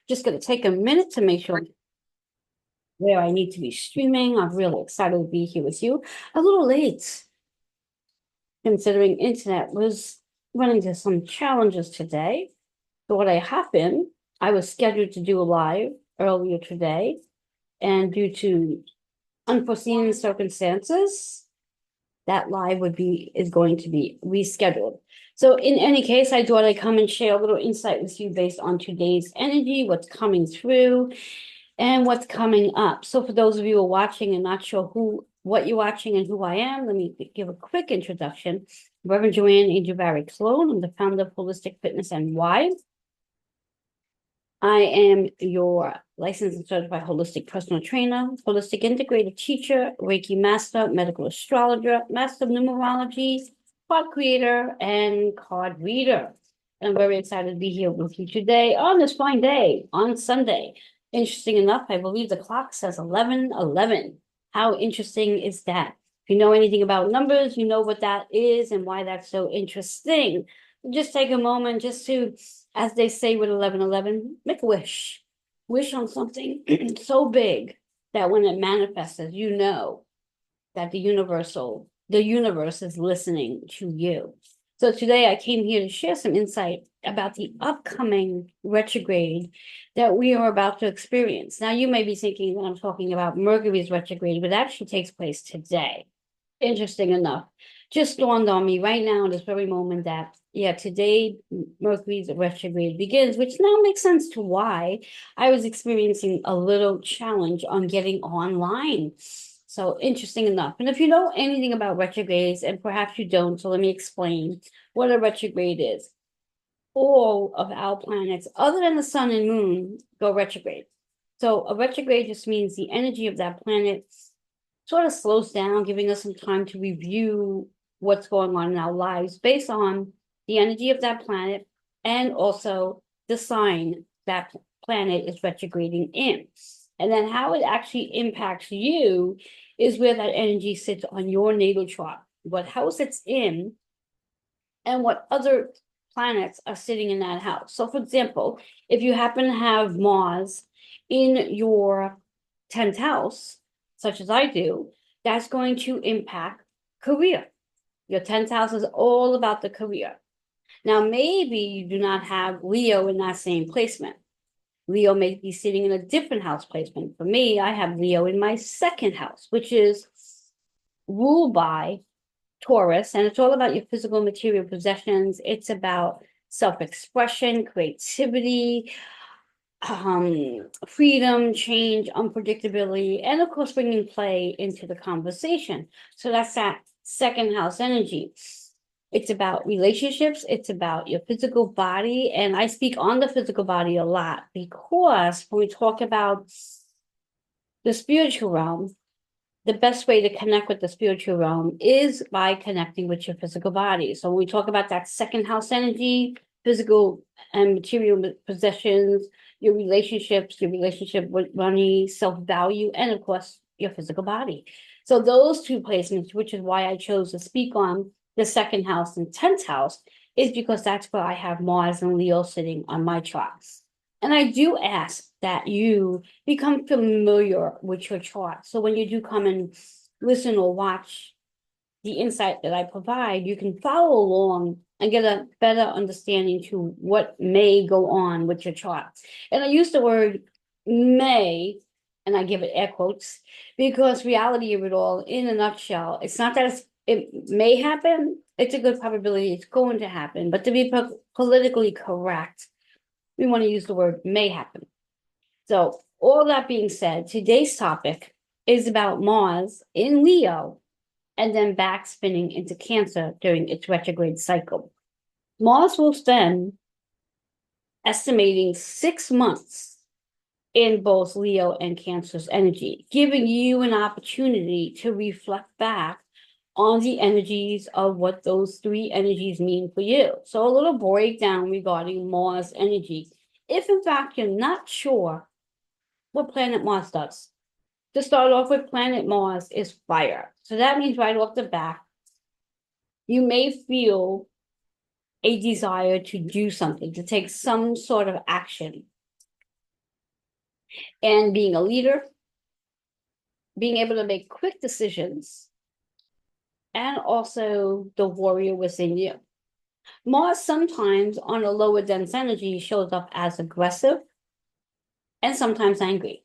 Just gonna take a minute to make sure where I need to be streaming. I'm really excited to be here with you. A little late, considering internet was running into some challenges today. So what I happened, I was scheduled to do a live earlier today, and due to unforeseen circumstances, that live is going to be rescheduled. So in any case, I thought I'd come and share a little insight with you based on today's energy, what's coming through, and what's coming up. So for those of you who are watching and not sure what you're watching and who I am, let me give a quick introduction. Reverend Joanne Angel Barrick Sloan. I'm the founder of Holistic Fitness and Why. I am your licensed and certified holistic personal trainer, holistic integrative teacher, Reiki master, medical astrologer, master of numerology, card creator, and card reader. And I'm very excited to be here with you today on this fine day, on Sunday. Interesting enough, I believe the clock says 11:11. How interesting is that? If you know anything about numbers, you know what that is and why that's so interesting. Just take a moment just to, as they say with 11:11, make a wish. Wish on something so big that when it manifests, you know that the universe is listening to you. So today I came here to share some insight about the upcoming retrograde that we are about to experience. Now, you may be thinking that I'm talking about Mercury's retrograde, but it actually takes place today. Interesting enough, just dawned on me right now in this very moment that, yeah, today Mercury's retrograde begins, which now makes sense to why I was experiencing a little challenge on getting online. So interesting enough. And if you know anything about retrogrades, and perhaps you don't, so let me explain what a retrograde is. All of our planets, other than the sun and moon, go retrograde. So a retrograde just means the energy of that planet sort of slows down, giving us some time to review what's going on in our lives based on the energy of that planet and also the sign that planet is retrograding in. And then how it actually impacts you is where that energy sits on your natal chart, what house it's in, and what other planets are sitting in that house. So, for example, if you happen to have Mars in your 10th house, such as I do, that's going to impact career. Your 10th house is all about the career. Now, maybe you do not have Leo in that same placement. Leo may be sitting in a different house placement. For me, I have Leo in my second house, which is ruled by Taurus, and it's all about your physical material possessions. It's about self-expression, creativity, freedom, change, unpredictability, and of course, bringing play into the conversation. So that's that second house energy. It's about relationships. It's about your physical body. And I speak on the physical body a lot because when we talk about the spiritual realm, the best way to connect with the spiritual realm is by connecting with your physical body. So when we talk about that second house energy, physical and material possessions, your relationship with money, self-value, and of course, your physical body. So those two placements, which is why I chose to speak on the second house and 10th house, is because that's where I have Mars and Leo sitting on my charts. And I do ask that you become familiar with your chart. So when you do come and listen or watch the insight that I provide, you can follow along and get a better understanding to what may go on with your chart. And I use the word may, and I give it air quotes, because reality of it all, in a nutshell, it's not that it may happen, it's a good probability it's going to happen. But to be politically correct, we want to use the word may happen. So, all that being said, today's topic is about Mars in Leo and then back spinning into Cancer during its retrograde cycle. Mars will spend estimating 6 months in both Leo and Cancer's energy, giving you an opportunity to reflect back on the energies of what those three energies mean for you. So, a little breakdown regarding Mars energy. If in fact you're not sure what planet Mars does, to start off with, planet Mars is fire. So that means right off the bat, you may feel a desire to do something, to take some sort of action. and being a leader, being able to make quick decisions, and also the warrior within you. Mars sometimes on a lower dense energy shows up as aggressive and sometimes angry.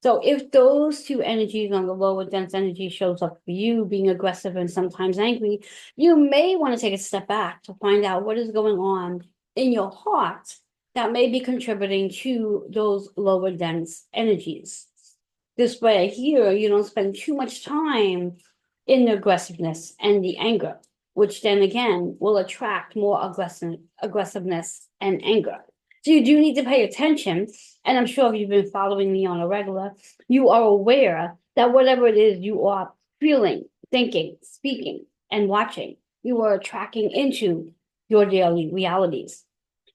So if those two energies on the lower dense energy shows up for you, being aggressive and sometimes angry, you may want to take a step back to find out what is going on in your heart that may be contributing to those lower dense energies. This way here, you don't spend too much time in the aggressiveness and the anger, which then again will attract more aggressiveness and anger. So you do need to pay attention. And I'm sure if you've been following me on a regular, you are aware that whatever it is you are feeling, thinking, speaking, and watching, you are attracting into your daily realities.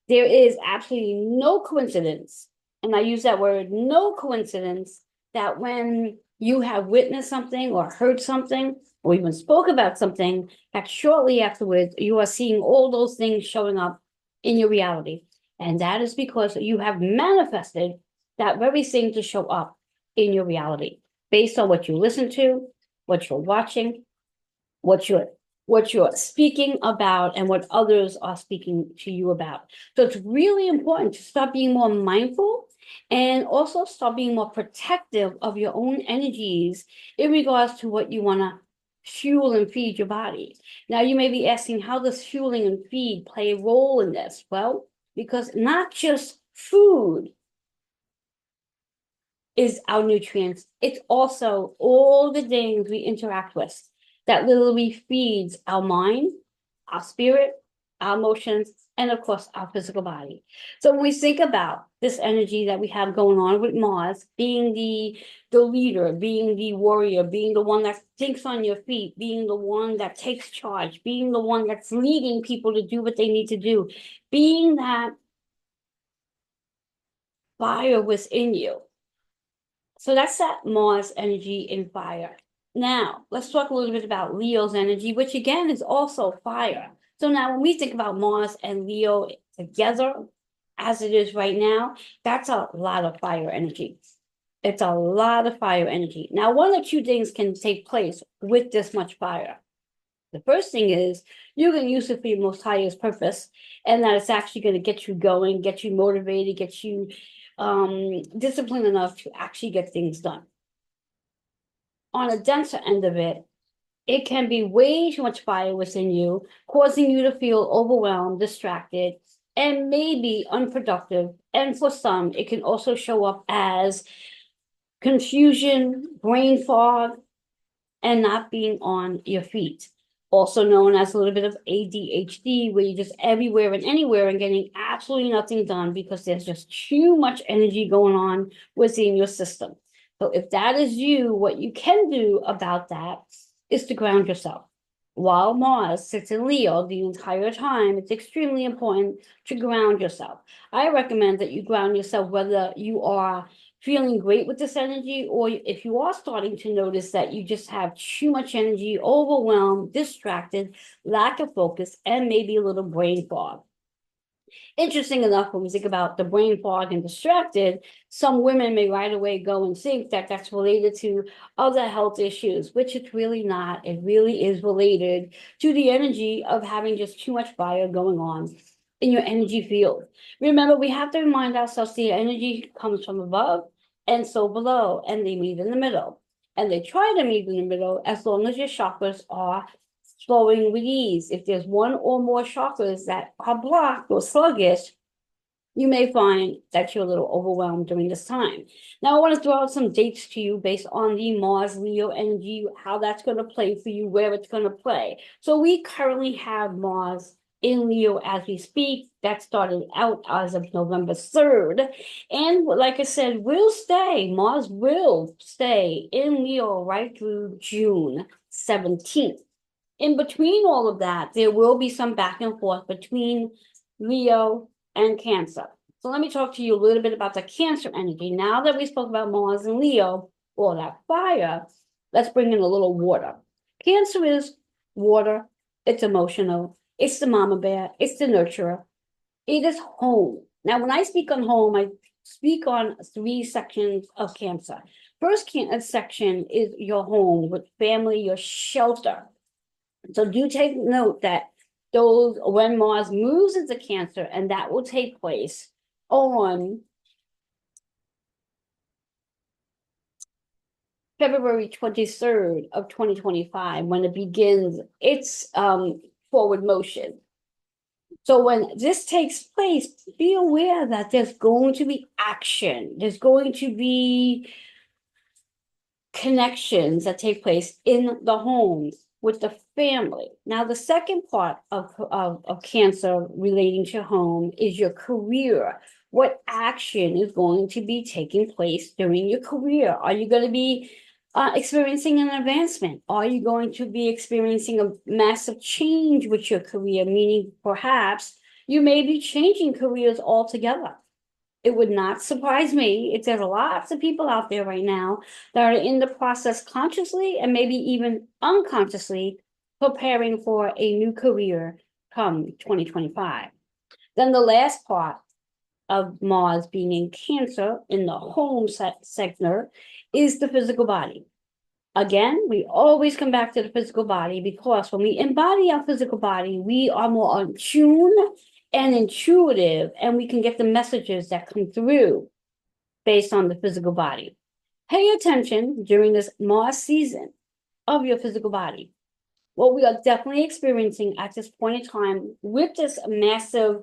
There is absolutely no coincidence, and I use that word, no coincidence, that when you have witnessed something or heard something or even spoke about something, that shortly afterwards you are seeing all those things showing up in your reality. And that is because you have manifested that very thing to show up in your reality based on what you listen to, what you're watching, what you're speaking about, and what others are speaking to you about. So it's really important to start being more mindful and also start being more protective of your own energies in regards to what you want to fuel and feed your body. Now you may be asking, how does fueling and feed play a role in this? Well, because not just food is our nutrients, it's also all the things we interact with that literally feeds our mind, our spirit, our emotions, and of course our physical body. So when we think about this energy that we have going on with Mars, being the leader, being the warrior, being the one that thinks on your feet, being the one that takes charge, being the one that's leading people to do what they need to do, being that fire within you. So that's that Mars energy in fire. Now, let's talk a little bit about Leo's energy, which again is also fire. So now when we think about Mars and Leo together, as it is right now, that's a lot of fire energy. It's a lot of fire energy. Now, one or two things can take place with this much fire. The first thing is you can use it for your most highest purpose, and that it's actually going to get you going, get you motivated, get you disciplined enough to actually get things done. On a denser end of it, it can be way too much fire within you, causing you to feel overwhelmed, distracted, and maybe unproductive. And for some, it can also show up as confusion, brain fog, and not being on your feet. Also known as a little bit of ADHD, where you're just everywhere and anywhere and getting absolutely nothing done because there's just too much energy going on within your system. So if that is you, what you can do about that is to ground yourself. While Mars sits in Leo the entire time, it's extremely important to ground yourself. I recommend that you ground yourself whether you are feeling great with this energy, or if you are starting to notice that you just have too much energy, overwhelmed, distracted, lack of focus, and maybe a little brain fog. Interesting enough, when we think about the brain fog and distracted, some women may right away go and think that that's related to other health issues, which it's really not. It really is related to the energy of having just too much fire going on in your energy field. Remember, we have to remind ourselves the energy comes from above and so below, and they meet in the middle. And they try to meet in the middle as long as your chakras are flowing with ease. If there's one or more chakras that are blocked or sluggish, you may find that you're a little overwhelmed during this time. Now, I want to throw out some dates to you based on the Mars Leo energy, how that's going to play for you, where it's going to play. So we currently have Mars in Leo as we speak. That started out as of November 3rd. And like I said, Mars will stay in Leo right through June 17th. In between all of that, there will be some back and forth between Leo and Cancer. So let me talk to you a little bit about the Cancer energy. Now that we spoke about Mars and Leo, all that fire, let's bring in a little water. Cancer is water, it's emotional, it's the mama bear, it's the nurturer, it is home. Now, when I speak on home, I speak on three sections of Cancer. First section is your home with family, your shelter. So do take note that those when Mars moves into Cancer, and that will take place on February 23rd of 2025, when it begins its forward motion. So when this takes place, be aware that there's going to be action. There's going to be connections that take place in the homes with the family. Now, the second part of Cancer relating to home is your career. What action is going to be taking place during your career? Are you going to be experiencing an advancement? Are you going to be experiencing a massive change with your career? Meaning perhaps you may be changing careers altogether. It would not surprise me if there's lots of people out there right now that are in the process consciously and maybe even unconsciously preparing for a new career come 2025. Then the last part of Mars being in Cancer in the home sector is the physical body. Again, we always come back to the physical body because when we embody our physical body, we are more on tune and intuitive, and we can get the messages that come through based on the physical body. Pay attention during this Mars season of your physical body. What we are definitely experiencing at this point in time with this massive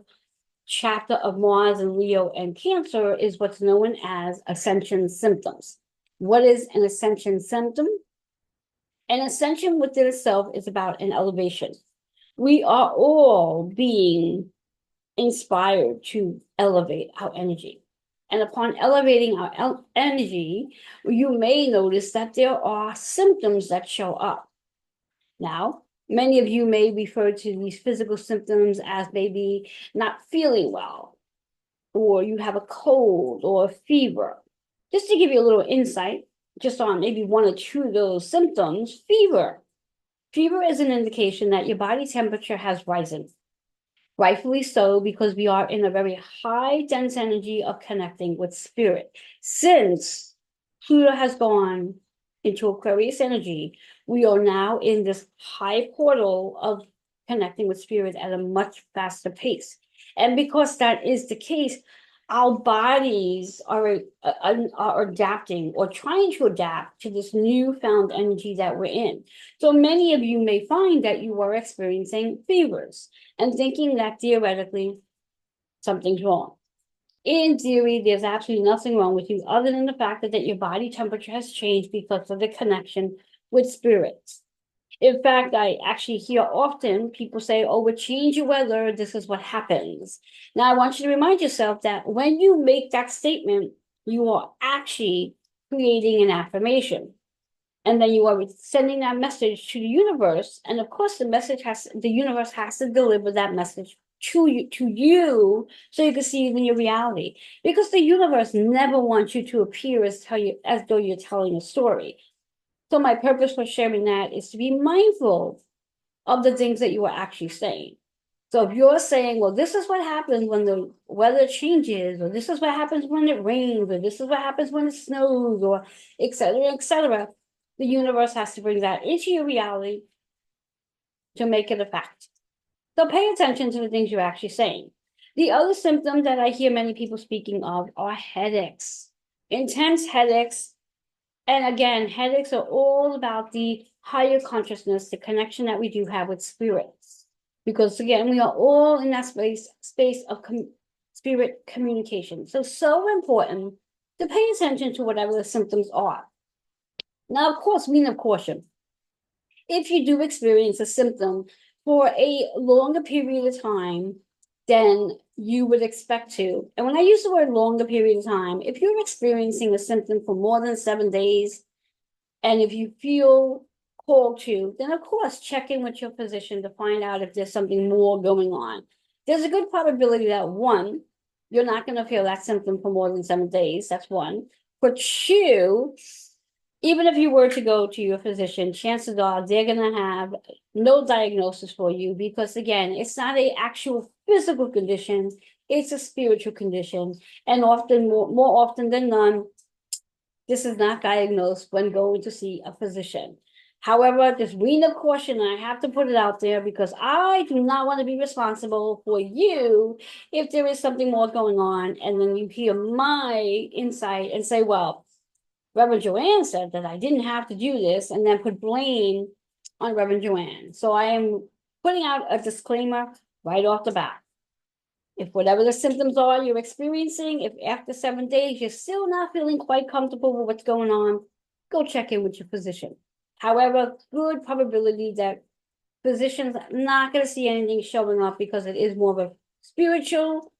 chapter of Mars and Leo and Cancer is what's known as ascension symptoms. What is an ascension symptom? An ascension within itself is about an elevation. We are all being inspired to elevate our energy. And upon elevating our energy, you may notice that there are symptoms that show up. Now, many of you may refer to these physical symptoms as maybe not feeling well, or you have a cold or a fever. Just to give you a little insight, just on maybe one or two of those symptoms, fever. Fever is an indication that your body temperature has risen. Rightfully so, because we are in a very high dense energy of connecting with spirit. Since Pluto has gone into Aquarius energy, we are now in this high portal of connecting with spirit at a much faster pace. And because that is the case, our bodies are adapting or trying to adapt to this newfound energy that we're in. So many of you may find that you are experiencing fevers and thinking that theoretically something's wrong. In theory, there's absolutely nothing wrong with you other than the fact that your body temperature has changed because of the connection with spirits. In fact, I actually hear often people say, oh, with change of weather, this is what happens. Now, I want you to remind yourself that when you make that statement, you are actually creating an affirmation. And then you are sending that message to the universe. And of course, the universe has to deliver that message to you so you can see it in your reality. Because the universe never wants you to appear as though you're telling a story. So my purpose for sharing that is to be mindful of the things that you are actually saying. So if you're saying, well, this is what happens when the weather changes, or this is what happens when it rains, or this is what happens when it snows, or et cetera, the universe has to bring that into your reality to make it a fact. So pay attention to the things you're actually saying. The other symptom that I hear many people speaking of are headaches, intense headaches. And again, headaches are all about the higher consciousness, the connection that we do have with spirits. Because again, we are all in that space of spirit communication. So important to pay attention to whatever the symptoms are. Now, of course, mean of caution. If you do experience a symptom for a longer period of time than you would expect to, and when I use the word longer period of time, if you're experiencing a symptom for more than 7 days, and if you feel called to, then of course, check in with your physician to find out if there's something more going on. There's a good probability that one, you're not going to feel that symptom for more than 7 days. That's one. But two, even if you were to go to your physician, chances are they're going to have no diagnosis for you because, again, it's not an actual physical condition. It's a spiritual condition, and often, more often than none, this is not diagnosed when going to see a physician. However, just reading the caution, and I have to put it out there because I do not want to be responsible for you if there is something more going on, and then you hear my insight and say, well, Reverend Joanne said that I didn't have to do this, and then put blame on Reverend Joanne. So I am putting out a disclaimer right off the bat. If whatever the symptoms are you're experiencing, if after 7 days you're still not feeling quite comfortable with what's going on, go check in with your physician. However, good probability that physicians are not going to see anything showing up because it is more of a spiritual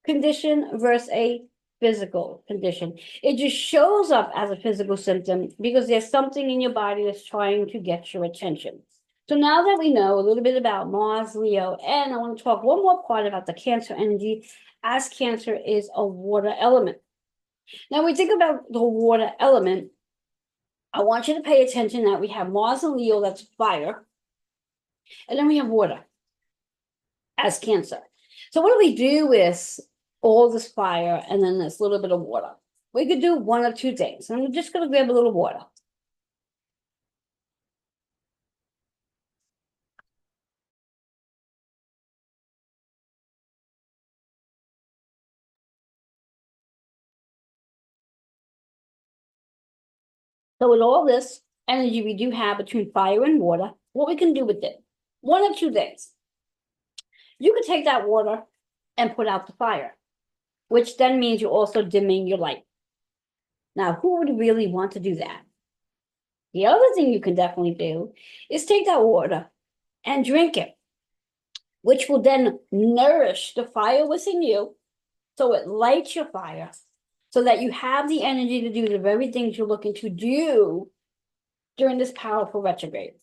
condition versus a physical condition. It just shows up as a physical symptom because there's something in your body that's trying to get your attention. So now that we know a little bit about Mars, Leo, and I want to talk one more part about the Cancer energy, as Cancer is a water element. Now, when we think about the water element, I want you to pay attention that we have Mars and Leo, that's fire, and then we have water as Cancer. So what do we do with all this fire and then this little bit of water? We could do one of two things. I'm just going to grab a little water. So with all this energy we do have between fire and water, what we can do with it, one of two things. You could take that water and put out the fire, which then means you're also dimming your light. Now, who would really want to do that? The other thing you can definitely do is take that water and drink it, which will then nourish the fire within you, so it lights your fire, so that you have the energy to do the very things you're looking to do during this powerful retrograde.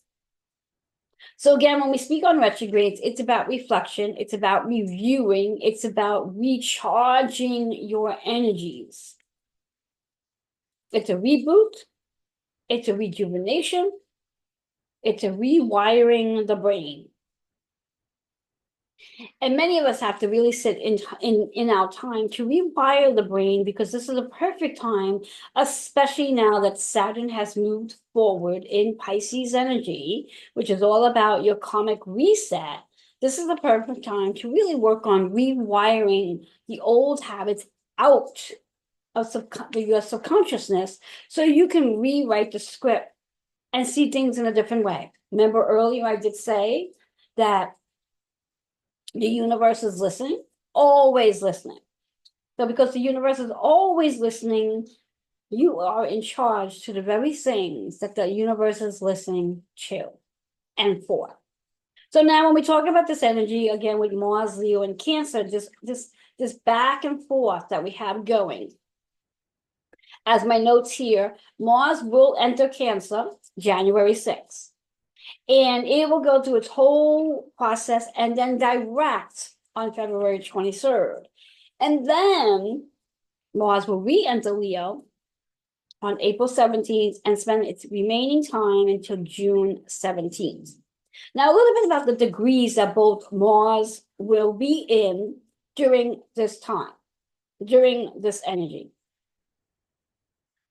So again, when we speak on retrogrades, it's about reflection, it's about reviewing, it's about recharging your energies. It's a reboot, it's a rejuvenation, it's a rewiring the brain. And many of us have to really sit in our time to rewire the brain, because this is a perfect time, especially now that Saturn has moved forward in Pisces energy, which is all about your karmic reset. This is the perfect time to really work on rewiring the old habits out of your subconsciousness, so you can rewrite the script and see things in a different way. Remember earlier I did say that the universe is listening, always listening. So because the universe is always listening, you are in charge to the very things that the universe is listening to and for. So now when we talk about this energy, again, with Mars, Leo, and Cancer, this back and forth that we have going. As my notes here, Mars will enter Cancer January 6th. And it will go through its whole process and then direct on February 23rd. And then Mars will re-enter Leo on April 17th and spend its remaining time until June 17th. Now, a little bit about the degrees that both Mars will be in during this time, during this energy.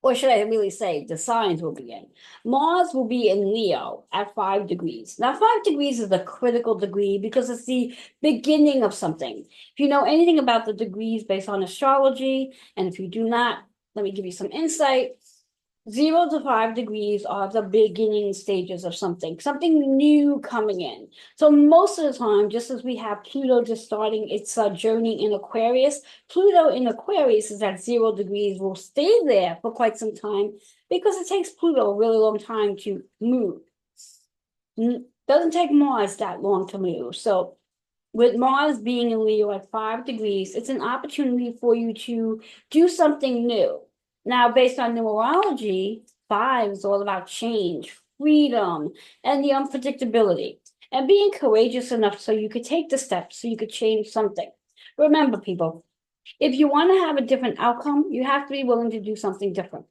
Or should I really say the signs will be in? Mars will be in Leo at 5 degrees. Now, 5 degrees is the critical degree because it's the beginning of something. If you know anything about the degrees based on astrology, and if you do not, let me give you some insight. 0 to 5 degrees are the beginning stages of something new coming in. So most of the time, just as we have Pluto just starting its journey in Aquarius, Pluto in Aquarius is at 0 degrees, will stay there for quite some time because it takes Pluto a really long time to move. Doesn't take Mars that long to move. So with Mars being in Leo at 5 degrees, it's an opportunity for you to do something new. Now, based on numerology, 5 is all about change, freedom, and the unpredictability, and being courageous enough so you could take the steps, so you could change something. Remember, people, if you want to have a different outcome, you have to be willing to do something different.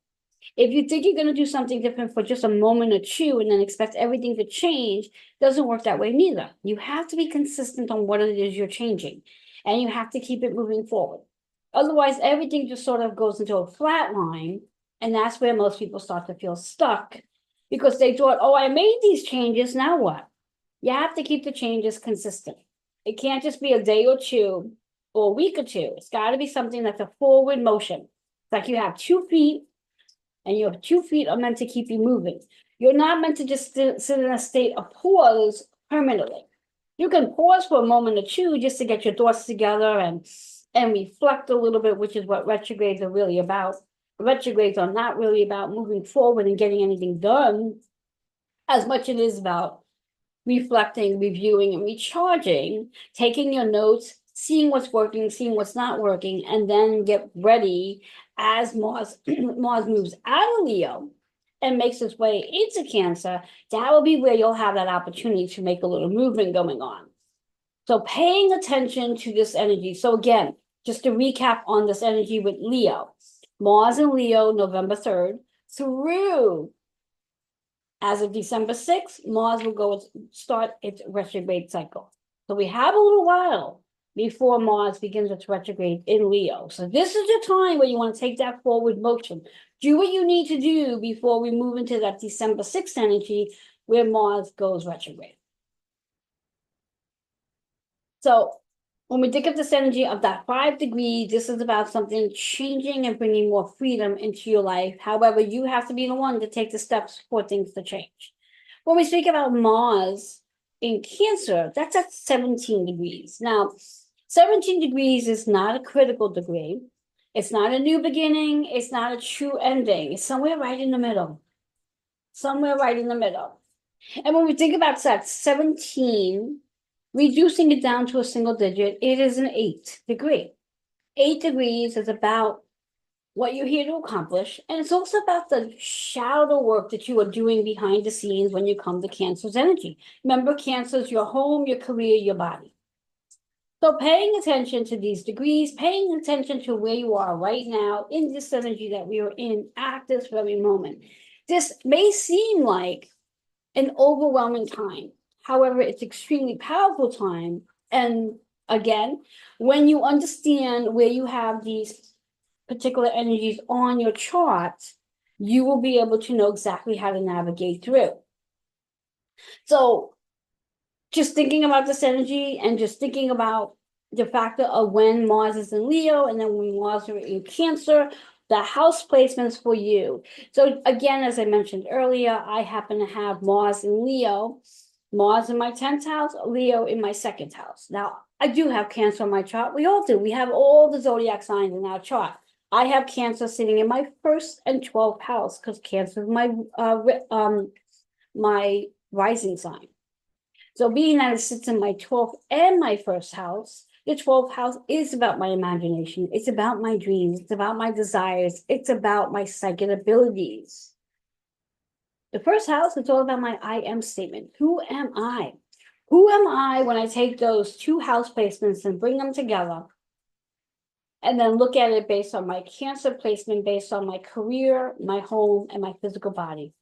If you think you're going to do something different for just a moment or two and then expect everything to change, doesn't work that way neither. You have to be consistent on what it is you're changing. and you have to keep it moving forward. Otherwise, everything just sort of goes into a flat line, and that's where most people start to feel stuck because they thought, oh, I made these changes, now what? You have to keep the changes consistent. It can't just be a day or two or a week or two. It's got to be something that's a forward motion. It's like you have 2 feet, and your 2 feet are meant to keep you moving. You're not meant to just sit in a state of pause permanently. You can pause for a moment or two just to get your thoughts together and reflect a little bit, which is what retrogrades are really about. Retrogrades are not really about moving forward and getting anything done as much as it is about reflecting, reviewing, and recharging, taking your notes, seeing what's working, seeing what's not working, and then get ready as Mars moves out of Leo and makes its way into Cancer. That will be where you'll have that opportunity to make a little movement going on. So paying attention to this energy. So again, just to recap on this energy with Leo, Mars in Leo, November 3rd, through as of December 6th, Mars will start its retrograde cycle. So we have a little while before Mars begins its retrograde in Leo. So this is the time where you want to take that forward motion. Do what you need to do before we move into that December 6th energy where Mars goes retrograde. So when we think of this energy of that 5 degrees, this is about something changing and bringing more freedom into your life. However, you have to be the one to take the steps for things to change. When we speak about Mars in Cancer, that's at 17 degrees. Now, 17 degrees is not a critical degree. It's not a new beginning. It's not a true ending. It's somewhere right in the middle. Somewhere right in the middle. And when we think about that 17, reducing it down to a single digit, it is an 8 degree. 8 degrees is about what you're here to accomplish. And it's also about the shadow work that you are doing behind the scenes when you come to Cancer's energy. Remember, Cancer's your home, your career, your body. So paying attention to these degrees, paying attention to where you are right now in this energy that we are in at this very moment. This may seem like an overwhelming time. However, it's extremely powerful time. And again, when you understand where you have these particular energies on your chart, you will be able to know exactly how to navigate through. So just thinking about this energy and just thinking about the factor of when Mars is in Leo and then when Mars is in Cancer, the house placements for you. So again, as I mentioned earlier, I happen to have Mars in Leo, Mars in my 10th house, Leo in my 2nd house. Now, I do have Cancer on my chart. We all do. We have all the zodiac signs in our chart. I have Cancer sitting in my 1st and 12th house because Cancer is my rising sign. So being that it sits in my 12th and my 1st house, the 12th house is about my imagination. It's about my dreams. It's about my desires. It's about my psychic abilities. The 1st house, it's all about my I am statement. Who am I? Who am I when I take those 2 house placements and bring them together and then look at it based on my Cancer placement, based on my career, my home, and my physical body?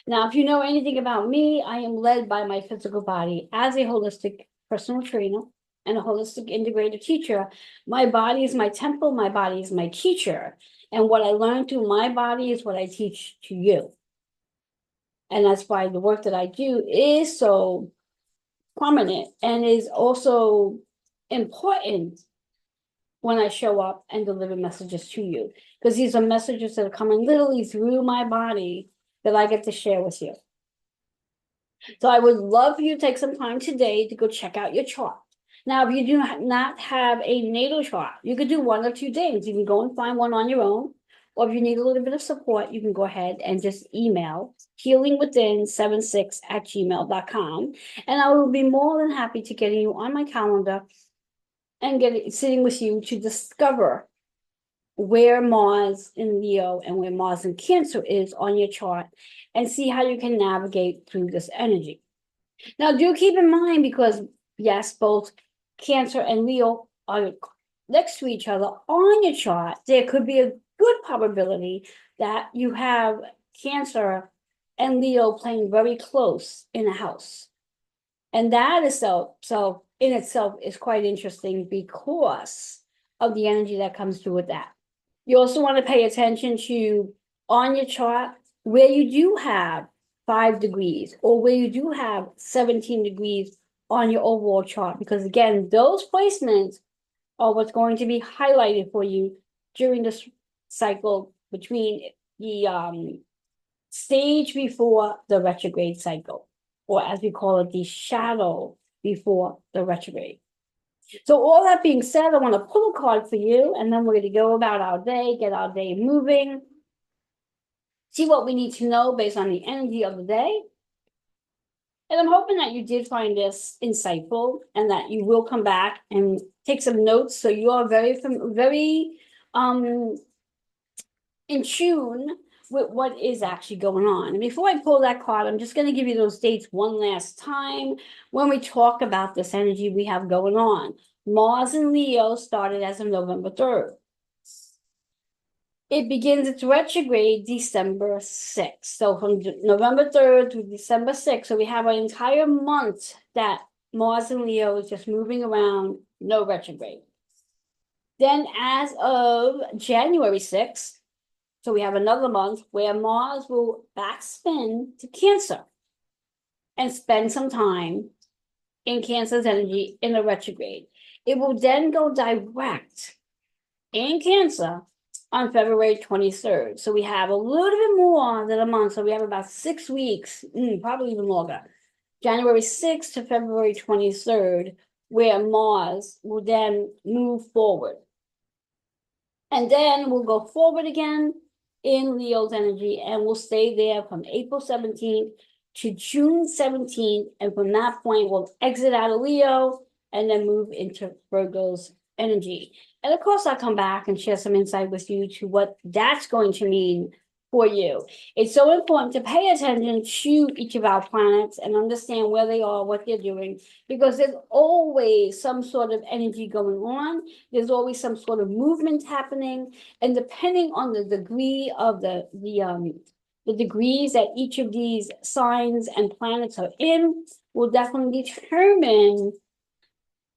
Now, if you know anything about me, I am led by my physical body as a holistic personal trainer and a holistic integrated teacher. My body is my temple, my body is my teacher. And what I learn through my body is what I teach to you. And that's why the work that I do is so prominent and is also important when I show up and deliver messages to you. Because these are messages that are coming literally through my body that I get to share with you. So I would love for you to take some time today to go check out your chart. Now, if you do not have a natal chart, you could do one of 2 things. You can go and find one on your own, or if you need a little bit of support, you can go ahead and just email healingwithin76@gmail.com. And I will be more than happy to get you on my calendar and sitting with you to discover where Mars in Leo and where Mars in Cancer is on your chart and see how you can navigate through this energy. Now, do keep in mind, because yes, both Cancer and Leo are next to each other on your chart, there could be a good probability that you have Cancer and Leo playing very close in a house. And that is so in itself is quite interesting because of the energy that comes through with that. You also want to pay attention to on your chart where you do have 5 degrees or where you do have 17 degrees on your overall chart, because again, those placements are what's going to be highlighted for you during this cycle between the stage before the retrograde cycle, or as we call it, the shadow before the retrograde. So all that being said, I want to pull a card for you, and then we're going to go about our day, get our day moving, see what we need to know based on the energy of the day. And I'm hoping that you did find this insightful and that you will come back and take some notes so you are very in tune with what is actually going on. And before I pull that card, I'm just going to give you those dates one last time when we talk about this energy we have going on. Mars in Leo started as of November 3rd. It begins its retrograde December 6th. So from November 3rd to December 6th, so we have an entire month that Mars in Leo is just moving around, no retrograde. Then as of January 6th, so we have another month where Mars will backspin to Cancer and spend some time in Cancer's energy in a retrograde. It will then go direct in Cancer on February 23rd. So we have a little bit more than a month. So we have about 6 weeks, probably even longer. January 6th to February 23rd, where Mars will then move forward. And then we'll go forward again in Leo's energy, and we'll stay there from April 17th to June 17th. And from that point, we'll exit out of Leo and then move into Virgo's energy. And of course, I'll come back and share some insight with you to what that's going to mean for you. It's so important to pay attention to each of our planets and understand where they are, what they're doing, because there's always some sort of energy going on. There's always some sort of movement happening. And depending on the degree of the degrees that each of these signs and planets are in will definitely determine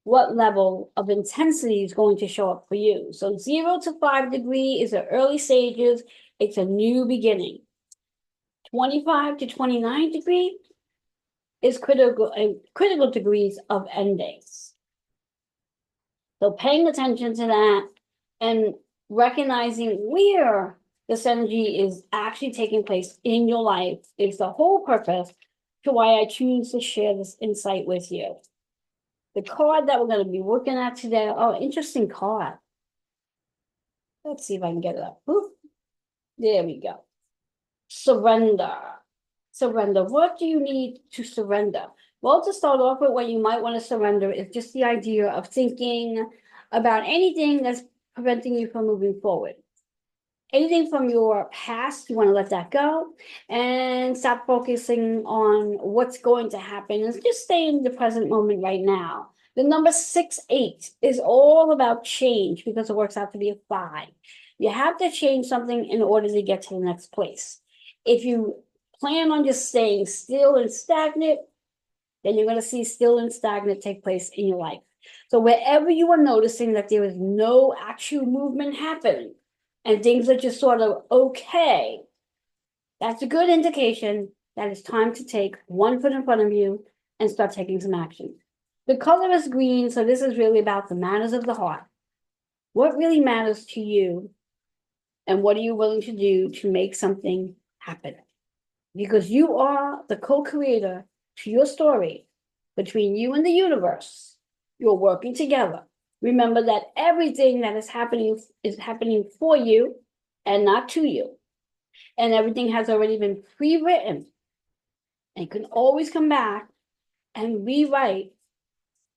what level of intensity is going to show up for you. So 0 to 5 degree is the early stages. It's a new beginning. 25 to 29 degree is critical degrees of endings. So paying attention to that and recognizing where this energy is actually taking place in your life is the whole purpose to why I choose to share this insight with you. The card that we're going to be looking at today, oh, interesting card. Let's see if I can get it up. Ooh, there we go. Surrender. Surrender. What do you need to surrender? Well, to start off with, what you might want to surrender is just the idea of thinking about anything that's preventing you from moving forward. Anything from your past, you want to let that go and stop focusing on what's going to happen and just stay in the present moment right now. The number 6-8 is all about change because it works out to be a 5. You have to change something in order to get to the next place. If you plan on just staying still and stagnant, then you're going to see still and stagnant take place in your life. So wherever you are noticing that there is no actual movement happening, and things are just sort of okay, that's a good indication that it's time to take one foot in front of you and start taking some action. The color is green, so this is really about the matters of the heart. What really matters to you, and what are you willing to do to make something happen? Because you are the co-creator to your story. Between you and the universe, you're working together. Remember that everything that is happening for you and not to you. And everything has already been pre-written. And you can always come back and rewrite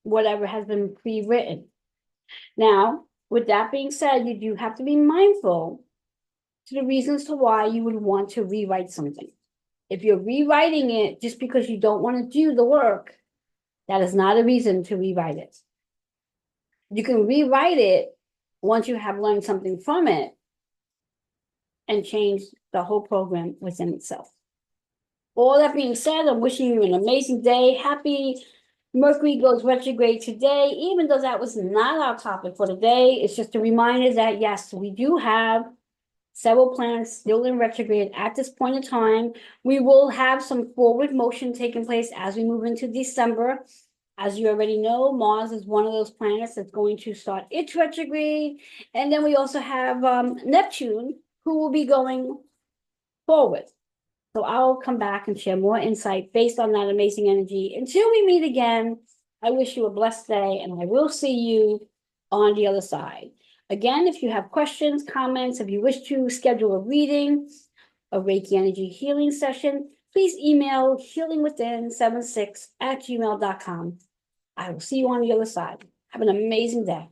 whatever has been pre-written. Now, with that being said, you do have to be mindful to the reasons to why you would want to rewrite something. If you're rewriting it just because you don't want to do the work, that is not a reason to rewrite it. You can rewrite it once you have learned something from it and change the whole program within itself. All that being said, I'm wishing you an amazing day. Happy Mercury goes retrograde today, even though that was not our topic for today. It's just a reminder that yes, we do have several planets still in retrograde at this point in time. We will have some forward motion taking place as we move into December. As you already know, Mars is one of those planets that's going to start its retrograde. And then we also have Neptune, who will be going forward. So I'll come back and share more insight based on that amazing energy. Until we meet again, I wish you a blessed day, and I will see you on the other side. Again, if you have questions, comments, if you wish to schedule a reading, a Reiki energy healing session, please email healingwithin76@gmail.com. I will see you on the other side. Have an amazing day.